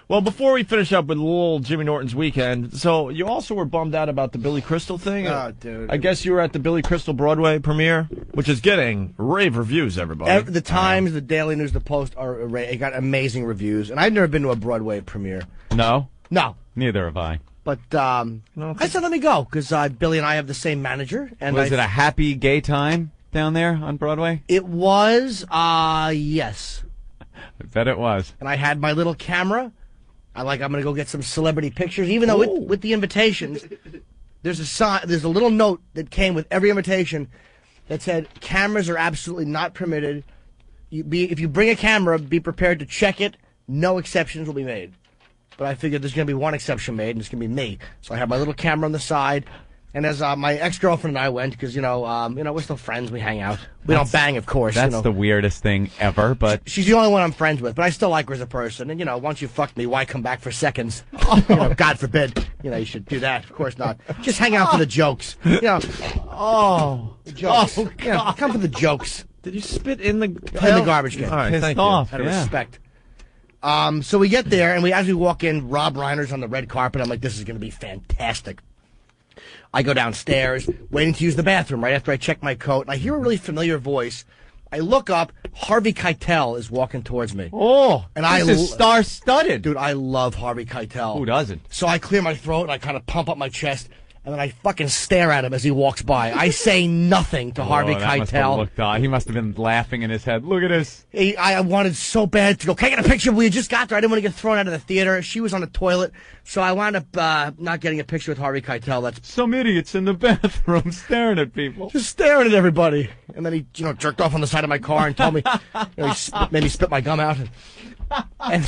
Well, before we finish up with little Jimmy Norton's weekend, so you also were bummed out about the Billy Crystal thing? Oh, dude. I guess you were at the Billy Crystal Broadway premiere, which is getting rave reviews, everybody. The Times, the Daily News, the Post, it got amazing reviews. And I've never been to a Broadway premiere. No? No. Neither have I. But I said let me go, because Billy and I have the same manager. And Was it a happy gay time down there on Broadway? It was, yes. I bet it was. And I had my little camera. I'm going to go get some celebrity pictures, even though with the invitations, there's a little note that came with every invitation that said, cameras are absolutely not permitted. If you bring a camera, be prepared to check it. No exceptions will be made. But I figured there's going to be one exception made, and it's going to be me. So I have my little camera on the side. And as my ex-girlfriend and I went, because, we're still friends, we hang out. We don't bang, of course. That's the weirdest thing ever, but... She's the only one I'm friends with, but I still like her as a person. And, once you fuck me, why come back for seconds? God forbid. You should do that. Of course not. Just hang out for the jokes. The jokes. Oh, God. Come for the jokes. Did you spit in the garbage can? All right, thank off. you. Out of respect. So we get there, and as we walk in, Rob Reiner's on the red carpet. I'm like, this is going to be fantastic. I go downstairs, waiting to use the bathroom right after I check my coat, and I hear a really familiar voice. I look up, Harvey Keitel is walking towards me. Oh, and this is star-studded. Dude, I love Harvey Keitel. Who doesn't? So I clear my throat, and I kind of pump up my chest, and then I fucking stare at him as he walks by. I say nothing to Harvey Keitel. He must have been laughing in his head. Look at this. I wanted so bad to go, can I get a picture? We just got there. I didn't want to get thrown out of the theater. She was on the toilet. So I wound up not getting a picture with Harvey Keitel. That's some idiots in the bathroom staring at people. Just staring at everybody. And then he, jerked off on the side of my car and told me, made me spit my gum out. And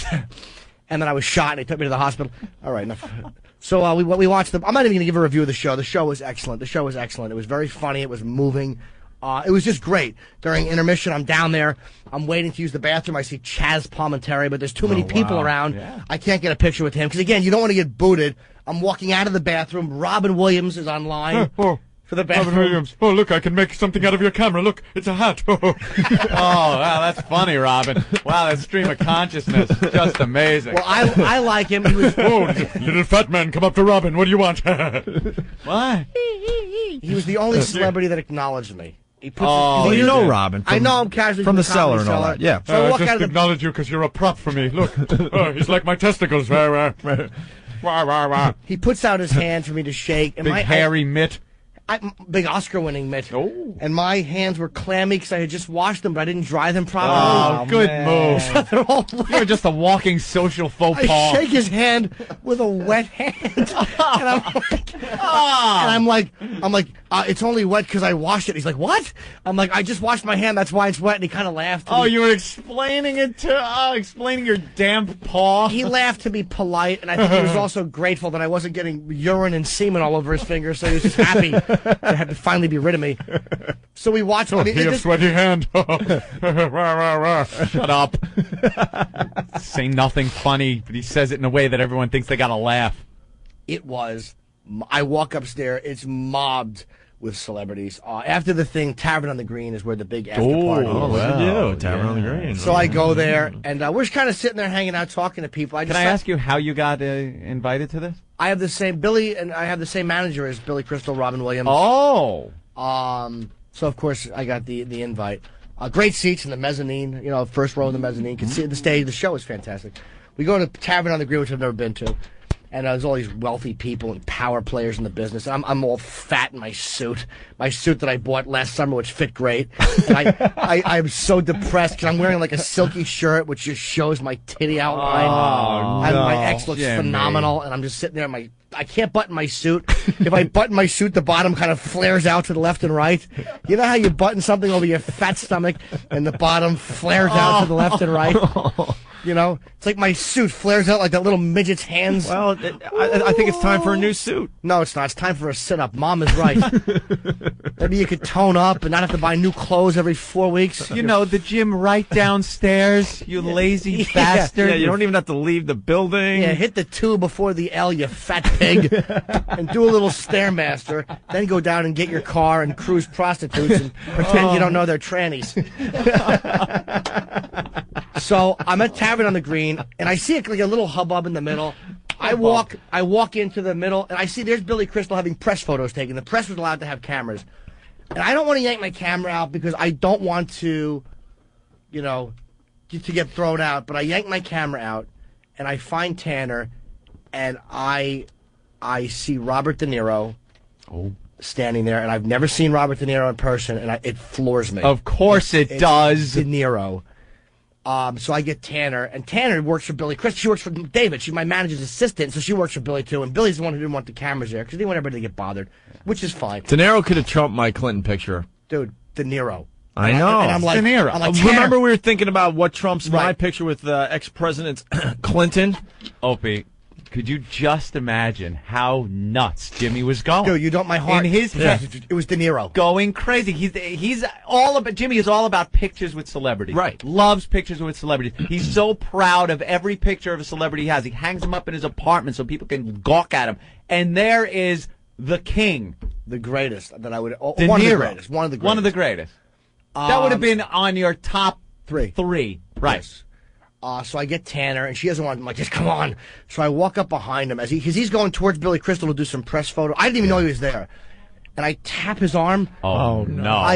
then I was shot and they took me to the hospital. All right, enough. So we watched I'm not even going to give a review of the show. The show was excellent. It was very funny. It was moving. It was just great. During intermission, I'm down there. I'm waiting to use the bathroom. I see Chaz Palminteri, but there's too many people around. Yeah. I can't get a picture with him. Because, again, you don't want to get booted. I'm walking out of the bathroom. Robin Williams is online. For the bathroom. Robin Williams. Oh, look, I can make something out of your camera. Look, it's a hat. Oh, wow, that's funny, Robin. Wow, that stream of consciousness. Just amazing. Well, I like him. He was... little fat man, come up to Robin. What do you want? What? He was the only celebrity that acknowledged me. You know Robin. I know him casually from the cellar and all that. Yeah. So I walk just acknowledge you because you're a prop for me. Look, he's like my testicles. He puts out his hand for me to shake. And big hairy mitt. Big Oscar-winning mitt. Oh. And my hands were clammy because I had just washed them, but I didn't dry them properly. Oh, good move. So they're all wet. You're just a walking social faux pas. I shake his hand with a wet hand. I'm like, it's only wet because I washed it. He's like, what? I'm like, I just washed my hand. That's why it's wet. And he kind of laughed. You were explaining explaining your damp paw. He laughed to be polite, and I think he was also grateful that I wasn't getting urine and semen all over his fingers, so he was just happy to have to finally be rid of me. So we watched. He a sweaty hand. Shut up. Say nothing funny, but he says it in a way that everyone thinks they gotta laugh. I walk upstairs. It's mobbed with celebrities. After the thing, Tavern on the Green is where the big after party is. Oh, look at you, Tavern on the Green. So I go there, and we're just kind of sitting there hanging out, talking to people. Can I ask you how you got invited to this? I have the same I have the same manager as Billy Crystal, Robin Williams. Oh. So of course I got the invite. Great seats in the mezzanine, first row in the mezzanine. Can see the stage. The show is fantastic. We go to Tavern on the Green, which I've never been to. And there's all these wealthy people and power players in the business. And I'm all fat in my suit that I bought last summer, which fit great. And I'm so depressed because I'm wearing like a silky shirt, which just shows my titty outline. Oh, and no. my ex looks phenomenal. And I'm just sitting there. I can't button my suit. If I button my suit, the bottom kind of flares out to the left and right. You know how you button something over your fat stomach and the bottom flares out to the left and right? It's like my suit flares out like that little midget's hands. Well, I think it's time for a new suit. No, it's not. It's time for a sit-up. Mom is right. Maybe you could tone up and not have to buy new clothes every 4 weeks. The gym right downstairs, you lazy bastard. Yeah, you don't even have to leave the building. Yeah, hit the 2 before the L, you fat pig. And do a little Stairmaster. Then go down and get your car and cruise prostitutes and pretend you don't know they're trannies. So I'm at Tavern on the Green, and I see like a little hubbub in the middle. I walk into the middle, and I see there's Billy Crystal having press photos taken. The press was allowed to have cameras. And I don't want to yank my camera out because I don't want to, to get thrown out. But I yank my camera out, and I find Tanner, and I see Robert De Niro standing there. And I've never seen Robert De Niro in person, and it floors me. Of course it does. De Niro. So I get Tanner, and Tanner works for Billy Crystal. She works for David. She's my manager's assistant, so she works for Billy, too. And Billy's the one who didn't want the cameras there, because he didn't want everybody to get bothered, which is fine. De Niro could have trumped my Clinton picture. Dude, De Niro. I know. And I'm like, De Niro. I'm like, remember we were thinking about what trumps my Right. picture with ex-president Clinton? Opie, could you just imagine how nuts Jimmy was going? Dude, you don't my heart. In his head. It was De Niro. Going crazy. He's all about. Jimmy is all about pictures with celebrities. Right. Loves pictures with celebrities. He's so proud of every picture of a celebrity he has. He hangs them up in his apartment so people can gawk at him. And there is the king, The greatest that I would. De One of the Niro. greatest. One of the greatest. One of the greatest. That would have been on your top Three. Right. Yes. So I get Tanner, and she doesn't want. I'm like, just come on. So I walk up behind him because he's going towards Billy Crystal to do some press photo. I didn't even know he was there, and I tap his arm. Oh no!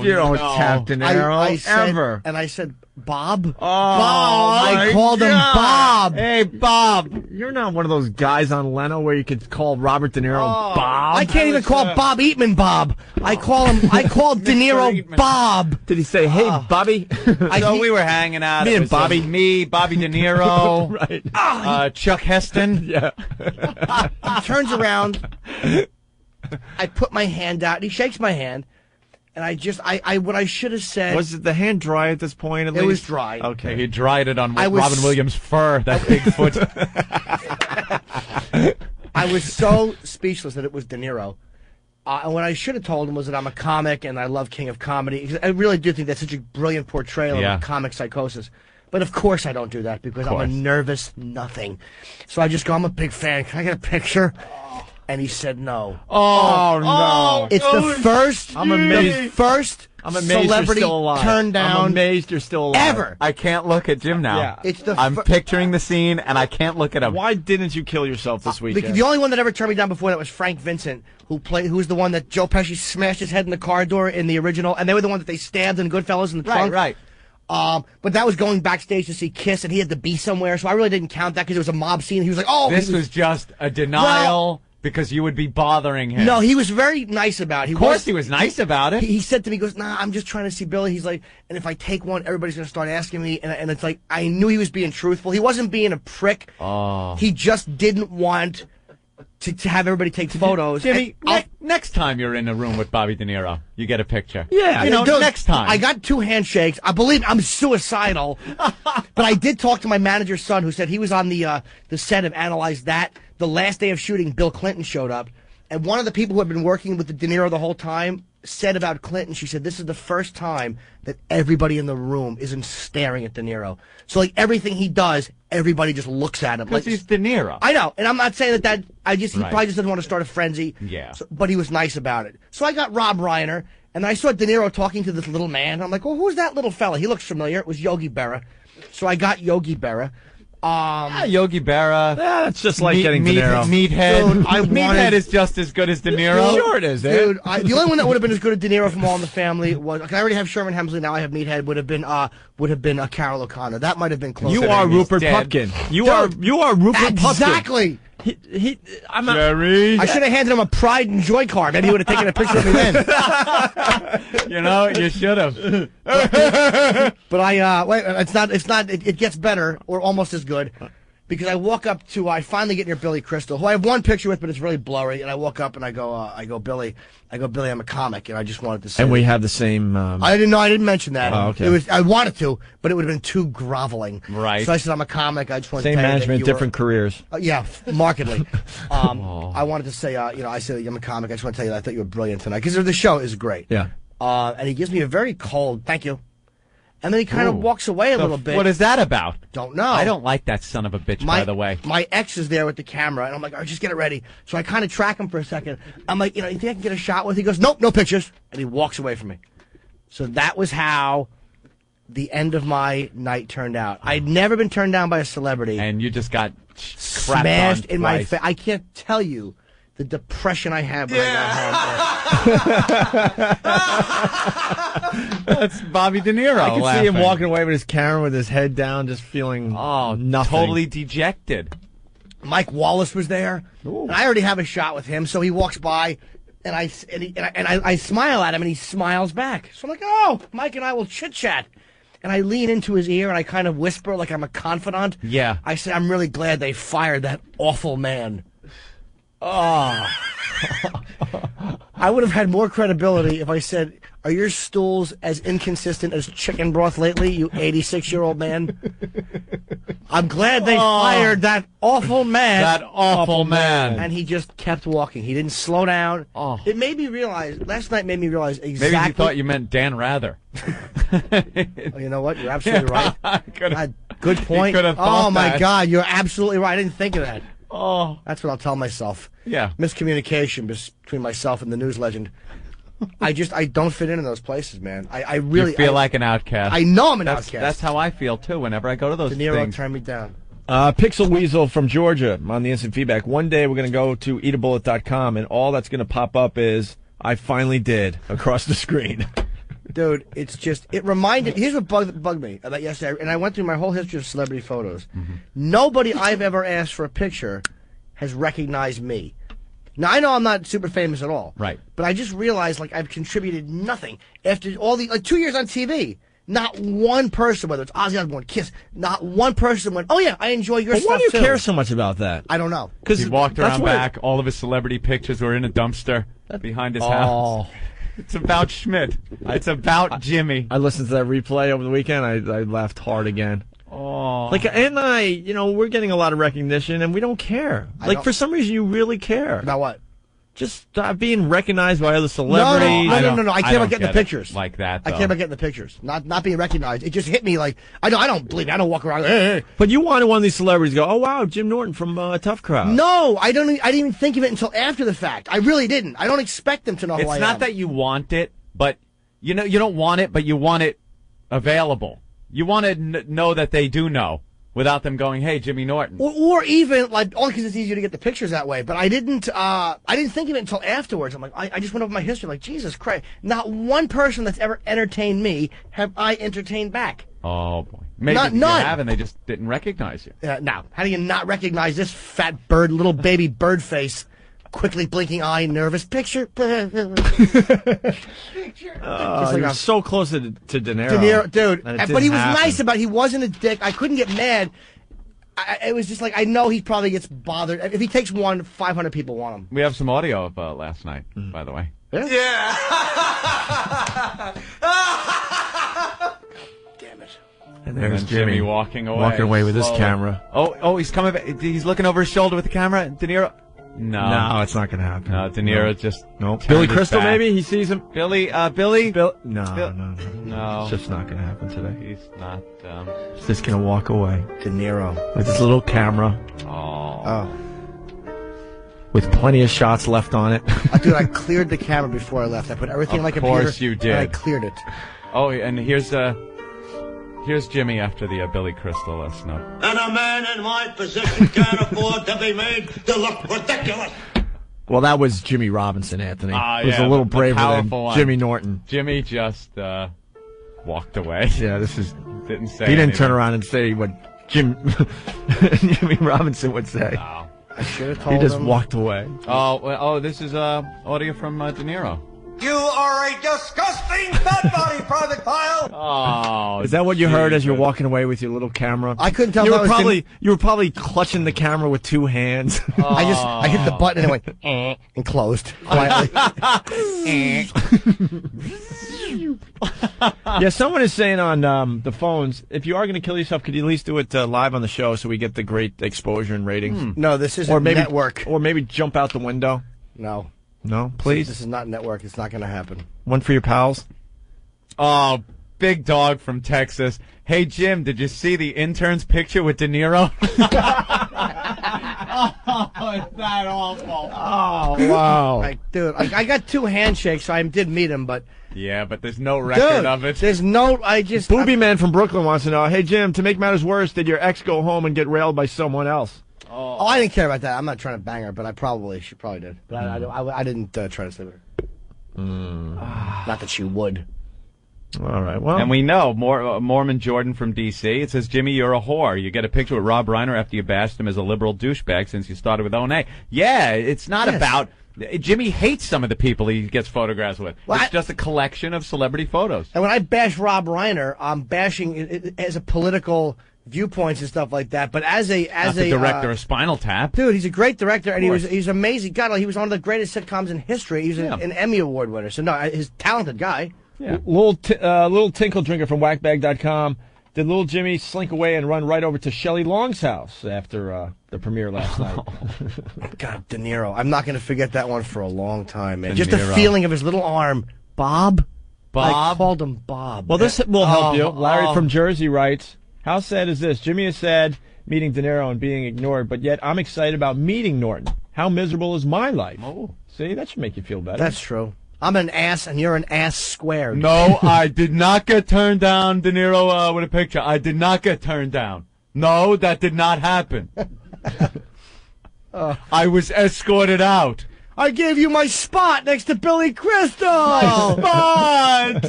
You don't tap De Niro I said, ever. and I said, Bob. Bob. I called him Bob. Hey, Bob. You're not one of those guys on Leno where you could call Robert De Niro Bob. I can't even call Bob Eatman Bob. I call De Niro Eatman. Bob. Did he say, hey, Bobby? So we were hanging out. Me It and was, Bobby. Me, Bobby De Niro, Right. Chuck Heston. Yeah. He turns around. I put my hand out. He shakes my hand. And what I should have said. Was the hand dry at this point, at least? It was dry. Okay. He dried it on I was- Robin Williams' fur, that big foot. I was so speechless that it was De Niro. And what I should have told him was that I'm a comic and I love King of Comedy. I really do think that's such a brilliant portrayal Yeah. of comic psychosis. But of course I don't do that because I'm a nervous nothing. So I just go, I'm a big fan. Can I get a picture? And he said no. Oh, no. It's the first. I'm amazed. The first I'm amazed celebrity you're still alive. turned down. I'm amazed you're still alive. Ever. I can't look at Jim now. Yeah. It's the I'm picturing the scene, and I can't look at him. Why didn't you kill yourself this weekend? The only one that ever turned me down before that was Frank Vincent, who was the one that Joe Pesci smashed his head in the car door in the original, and they were the one that they stabbed in Goodfellas in the trunk. Right. But that was going backstage to see Kiss, and he had to be somewhere, so I really didn't count that because it was a mob scene. He was like, "Oh, This was just a denial because you would be bothering him. No, he was very nice about it. Of course he was nice about it. He said to me, he goes, nah, I'm just trying to see Billy. He's like, and if I take one, everybody's going to start asking me. And it's like, I knew he was being truthful. He wasn't being a prick. Oh. He just didn't want to have everybody take photos. Jimmy, And next time you're in a room with Bobby De Niro, you get a picture. Yeah. You know, Dude, next time. I got 2 handshakes. I believe I'm suicidal. But I did talk to my manager's son who said he was on the set of Analyze That. The last day of shooting, Bill Clinton showed up. And one of the people who had been working with the De Niro the whole time said about Clinton, she said, this is the first time that everybody in the room isn't staring at De Niro. So, like, everything he does, everybody just looks at him. Because Like, he's De Niro. I know, and I'm not saying that he Right. probably just doesn't want to start a frenzy. Yeah. But he was nice about it. So I got Rob Reiner, and I saw De Niro talking to this little man. I'm like, well, who's that little fella? He looks familiar. It was Yogi Berra. So I got Yogi Berra. Yogi Berra. Yeah, it's just like getting De Niro. Meathead. Dude, Meathead is just as good as De Niro. Sure it is, Dude, the only one that would have been as good as De Niro from All in the Family was, I already have Sherman Hemsley, now I have Meathead, would have been Carol O'Connor. That might have been close. You are he's Rupert dead. Pupkin. You are Rupert Pupkin. Exactly. I'm Jerry. I should have handed him a Pride and Joy card. Maybe he would have taken a picture of me then. You know, you should have. But it gets better, or almost as good. Because I walk up to, I finally get near Billy Crystal, who I have one picture with, but it's really blurry. And I walk up and I go, Billy, I'm a comic, and I just wanted to say. And we have the same. I didn't mention that. Oh, okay. I wanted to, but it would have been too groveling. Right. So I said, I'm a comic. I just wanted Same to tell you that management, you different careers. yeah, markedly. I wanted to say, I said, I'm a comic. I just want to tell you that I thought you were brilliant tonight because the show is great. Yeah. And he gives me a very cold thank you. And then he kind of walks away a little bit. What is that about? Don't know. I don't like that son of a bitch, by the way. My ex is there with the camera, and I'm like, all right, just get it ready. So I kind of track him for a second. I'm like, you think I can get a shot with? He goes, nope, no pictures. And he walks away from me. So that was how the end of my night turned out. I'd never been turned down by a celebrity. And you just got smashed in my face. face. I can't tell you the depression I had when I got home. That's Bobby De Niro. I can laughing. see him walking away with his camera with his head down, just feeling nothing. Totally dejected. Mike Wallace was there, and I already have a shot with him. So he walks by, and I smile at him, and he smiles back. So I'm like, oh, Mike and I will chit chat. And I lean into his ear, and I kind of whisper like I'm a confidant. Yeah. I say, I'm really glad they fired that awful man. Oh. I would have had more credibility if I said, are your stools as inconsistent as chicken broth lately, you 86-year-old man? I'm glad they fired that awful man. That awful man. And he just kept walking. He didn't slow down. Oh. It made me realize, last night made me realize exactly. Maybe you thought you meant Dan Rather. Oh, you know what? You're absolutely right. God, good point. Oh, my God. You're absolutely right. I didn't think of that. Oh. That's what I'll tell myself. Yeah. Miscommunication between myself and the news legend. I don't fit into those places, man. I really you feel like an outcast. I know I'm an outcast. That's how I feel too. Whenever I go to those DeNiro things. turned me down. Pixel Weasel from Georgia on the instant feedback. One day we're going to go to eatabullet.com, and all that's going to pop up is I finally did across the screen. Dude, it's just, it reminded, here's what bugged me about yesterday, and I went through my whole history of celebrity photos. Mm-hmm. Nobody I've ever asked for a picture has recognized me. Now, I know I'm not super famous at all. Right. But I just realized, like, I've contributed nothing. After all the, 2 years on TV, not one person, whether it's Ozzy Osbourne, Kiss, not one person went, oh yeah, I enjoy your stuff Why do you too. care so much about that? I don't know. Because he walked around back, all of his celebrity pictures were in a dumpster behind his house. It's about Schmidt. It's about Jimmy. I listened to that replay over the weekend. I laughed hard again. Oh. Like, and we're getting a lot of recognition, and we don't care. For some reason, you really care. About what? Just being recognized by other celebrities. No. I care about getting the pictures. Like that, though. I care about getting the pictures. Not being recognized. It just hit me like, I don't believe it. I don't walk around, hey. But you wanted one of these celebrities to go, oh, wow, Jim Norton from Tough Crowd. No, I didn't even think of it until after the fact. I really didn't. I don't expect them to know who I am. It's not that you want it, but, you don't want it, but you want it available. You want to know that they do know without them going, hey, Jimmy Norton. Or even, like, only because it's easier to get the pictures that way. But I didn't think of it until afterwards. I'm like, I just went over my history, like, Jesus Christ. Not one person that's ever entertained me have I entertained back. Oh, boy. Maybe none. you have, and they just didn't recognize you. Now, how do you not recognize this fat bird, little baby bird face? Quickly blinking eye, nervous picture. You're so close to DeNiro. Dude. But he was nice about it. He wasn't a dick. I couldn't get mad. It was just like, I know he probably gets bothered. If he takes one, 500 people want him. We have some audio of last night, by the way. Yeah. Damn it. And there's Jimmy walking away. Walking away with his camera. Oh, he's coming back. He's looking over his shoulder with the camera. De Niro. No, it's not going to happen. No, De Niro just. Nope. Billy Crystal, maybe? He sees him. Billy. No. No. It's just not going to happen today. He's not. He's just going to walk away. De Niro. With his little camera. Oh. With plenty of shots left on it. Dude, I cleared the camera before I left. I put everything in my computer. Of course you did. And I cleared it. Oh, and here's Jimmy after the Billy Crystal last night. And a man in my position can't afford to be made to look ridiculous. Well, that was Jimmy Robinson, Anthony. It was a little braver than Jimmy Norton. Jimmy just walked away. Yeah, didn't say. He didn't anything. turn around and say what Jimmy Robinson would say. No. I should have told him. He just walked away. Oh, this is audio from De Niro. You are a disgusting fat body, Private Pile. Oh, is that what you heard as you're walking away with your little camera? I couldn't tell. You were probably clutching the camera with two hands. I hit the button and it went and closed quietly. Yeah, someone is saying on the phones, if you are going to kill yourself, could you at least do it live on the show so we get the great exposure and ratings? No, this isn't network. Or maybe jump out the window. No, please. This is not network. It's not going to happen. One for your pals. Oh, big dog from Texas. Hey, Jim, did you see the intern's picture with De Niro? Oh, that awful? Oh, wow. Like, dude, I got 2 handshakes, so I did meet him, but... Yeah, but there's no record of it. There's no... Booby Man from Brooklyn wants to know, hey, Jim, to make matters worse, did your ex go home and get railed by someone else? Oh, I didn't care about that. I'm not trying to bang her, but she probably did. But I didn't try to sleep with her. Not that she would. All right, well. And we know, Mormon Jordan from D.C., it says, Jimmy, you're a whore. You get a picture with Rob Reiner after you bashed him as a liberal douchebag since you started with O&A. Yeah, it's not about... Jimmy hates some of the people he gets photographs with. Well, it's just a collection of celebrity photos. And when I bash Rob Reiner, I'm bashing it as a political viewpoints and stuff like that. But as a director of Spinal Tap, dude, he's a great director, and he's amazing. God, he was one of the greatest sitcoms in history. He was an Emmy Award winner. So no, he's a talented guy. Yeah. Little Tinkle Drinker from whackbag.com. Did little Jimmy slink away and run right over to Shelley Long's house after the premiere last night? God, De Niro. I'm not going to forget that one for a long time, man. Just the feeling of his little arm. Bob? I called him Bob. Well, this will help you. Larry from Jersey writes, how sad is this? Jimmy is sad meeting De Niro and being ignored, but yet I'm excited about meeting Norton. How miserable is my life? Oh. See, that should make you feel better. That's true. I'm an ass, and you're an ass squared. No, I did not get turned down, De Niro, with a picture. I did not get turned down. No, that did not happen. I was escorted out. I gave you my spot next to Billy Crystal. My spot!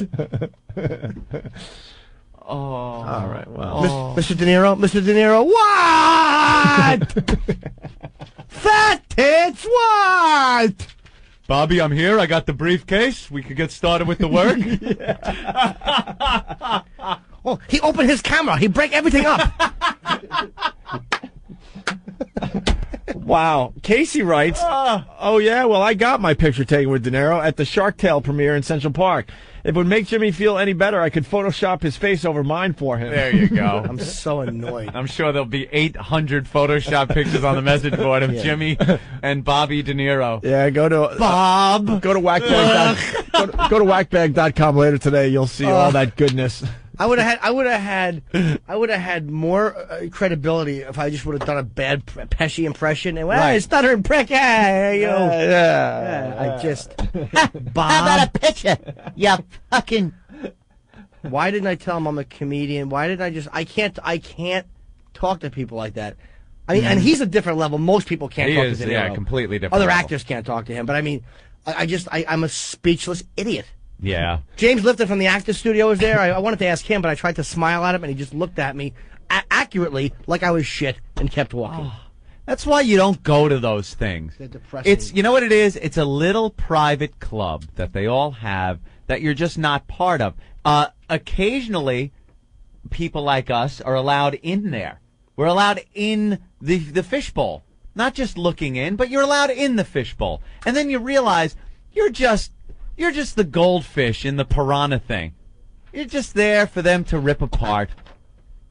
All right, well. Mr. De Niro, what? Fat tits, what? Bobby, I'm here. I got the briefcase. We could get started with the work. Oh, he opened his camera. He break everything up. Wow. Casey writes, oh, yeah, well, I got my picture taken with De Niro at the Shark Tale premiere in Central Park. If it would make Jimmy feel any better, I could Photoshop his face over mine for him. There you go. I'm so annoyed. I'm sure there'll be 800 Photoshop pictures on the message board of Jimmy and Bobby De Niro. Yeah, go to Bob. Go to whackbag. Go to whackbag.com later today. You'll see all that goodness. I would have had more credibility if I just would have done a bad Pesci impression. And stuttering prick, I just Bob. How about a picture? You fucking. Why didn't I tell him I'm a comedian? Why didn't I just? I can't talk to people like that. I mean, and he's a different level. Most people can't talk to him. Yeah, completely different. Other level. actors can't talk to him. But I mean, I'm a speechless idiot. Yeah. James Lifton from the Actors Studio was there. I wanted to ask him, but I tried to smile at him, and he just looked at me accurately like I was shit and kept walking. Oh, that's why you don't go to those things. They're depressing. You know what it is? It's a little private club that they all have that you're just not part of. Occasionally, people like us are allowed in there. We're allowed in the fishbowl. Not just looking in, but you're allowed in the fishbowl. And then you realize you're just the goldfish in the piranha thing. You're just there for them to rip apart.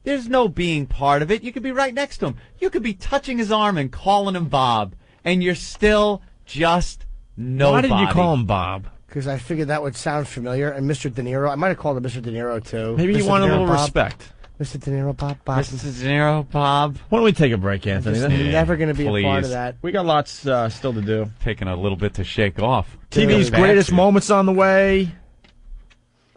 There's no being part of it. You could be right next to him. You could be touching his arm and calling him Bob, and you're still just nobody. Why did you call him Bob? Because I figured that would sound familiar. And Mr. De Niro, I might have called him Mr. De Niro, too. Maybe you want a little respect. Mr. De Niro, Bob. Mr. De Niro, Bob. Why don't we take a break, Anthony? I'm never going to be a part of that. We got lots still to do. Taking a little bit to shake off. TV's greatest moments on the way.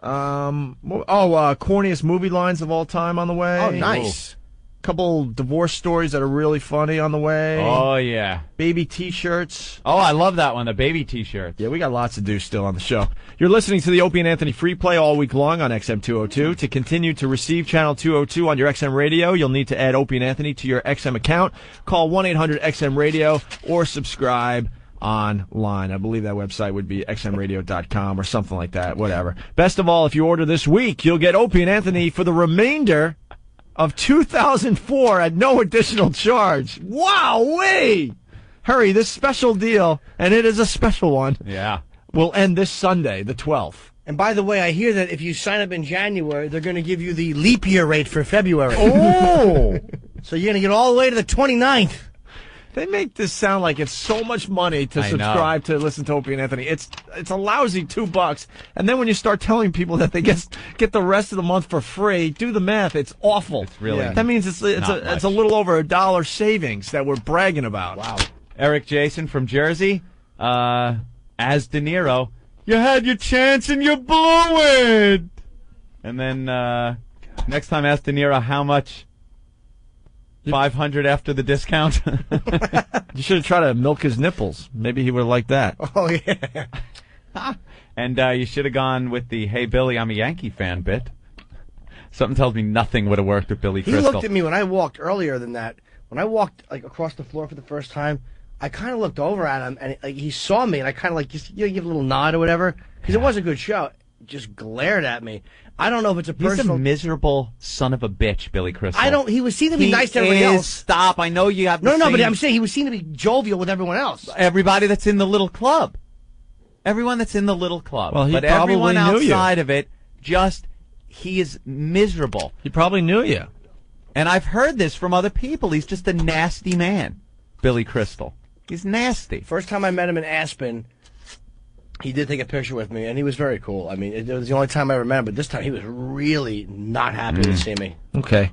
Corniest movie lines of all time on the way. Oh, nice. Couple divorce stories that are really funny on the way. Oh, yeah. Baby T-shirts. Oh, I love that one, the baby T-shirts. Yeah, we got lots to do still on the show. You're listening to the Opie and Anthony Free Play all week long on XM 202. To continue to receive Channel 202 on your XM radio, you'll need to add Opie and Anthony to your XM account. Call 1-800-XM-RADIO or subscribe online. I believe that website would be xmradio.com or something like that, whatever. Best of all, if you order this week, you'll get Opie and Anthony for the remainder of 2004 at no additional charge. Wow-wee! Hurry, this special deal, and it is a special one, will end this Sunday, the 12th. And by the way, I hear that if you sign up in January, they're going to give you the leap year rate for February. Oh! So you're going to get all the way to the 29th. They make this sound like it's so much money to subscribe to listen to Opie and Anthony. It's a lousy $2, and then when you start telling people that they get the rest of the month for free, do the math. It's awful. It's really that means it's a little over $1 savings that we're bragging about. Wow. Eric Jason from Jersey, as De Niro, you had your chance and you blew it. And then next time, ask De Niro how much. 500 after the discount. You should have tried to milk his nipples. Maybe he would have liked that. Oh, yeah. And you should have gone with the "Hey Billy, I'm a Yankee fan" bit. Something tells me nothing would have worked with Billy He Crystal. looked at me when I walked earlier than that. When I walked like across the floor for the first time, I kind of looked over at him, and he saw me, and I kind of like just give a little nod or whatever, because it was a good show. Just glared at me. I don't know if it's a personal. He's a miserable son of a bitch, Billy Crystal. I don't. He was seen to be nice to everybody else. Stop! I know you have. No, but I'm saying he was seen to be jovial with everyone else. Everybody that's in the little club. Everyone that's in the little club. Well, he but probably everyone knew you. outside of it, he is miserable. He probably knew you. And I've heard this from other people. He's just a nasty man, Billy Crystal. He's nasty. First time I met him in Aspen, he did take a picture with me, and he was very cool. I mean, it was the only time I ever met him, but this time he was really not happy to see me. Okay.